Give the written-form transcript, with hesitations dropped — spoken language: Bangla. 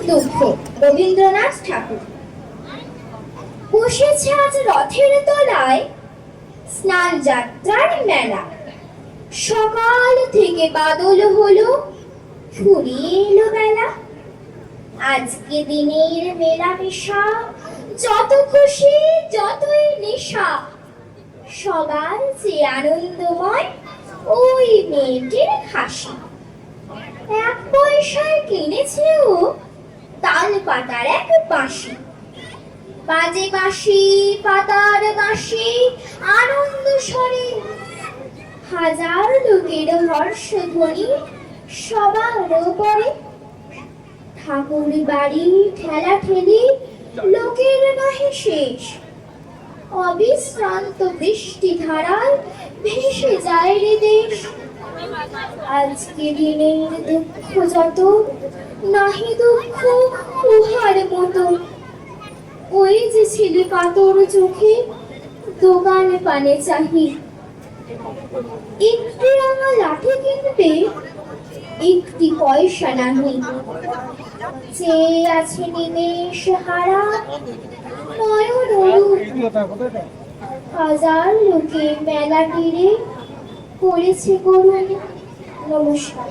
দুঃখ রবীন্দ্রনাথ ঠাকুর। বসেছে আজ রথের তলায় স্নান যাত্রার মেলা, সকাল থেকে বাদল হলো ফুরিয়ে এলো বেলা। আজকে দিনের মেলামেশা, যত খুশি যতই নেশা, সবার যে আনন্দময় ওই মেয়েটির হাসি। 1 পয়সায় কিনেছে ও তাল পাতার এক বাঁশি, বাজে বাঁশি পাতার বাঁশি আনন্দ স্বরে, হাজার লোকের হর্ষধ্বনি সবার উপরে। ঠাকুর বাড়ি ঠেলা ঠেলি লোকের নহে শেষ, অবিশ্রান্ত বৃষ্টি ধারায় ভেসে যায় রে দেশ। আজকে দিনের দুঃখ যত, নাহি দুঃখ উহার মতো। ওই যে ছেলে কাতর চোখে দোকান পানে চাহি, একটি রাঙা লাঠি কিনবে 1টি পয়সা নাহি। চেয়ে আছে নিমেষ হারা নয়ন অরূপ, হাজার লোকে মেলা তীরে করেছে করুণ। নমস্কার।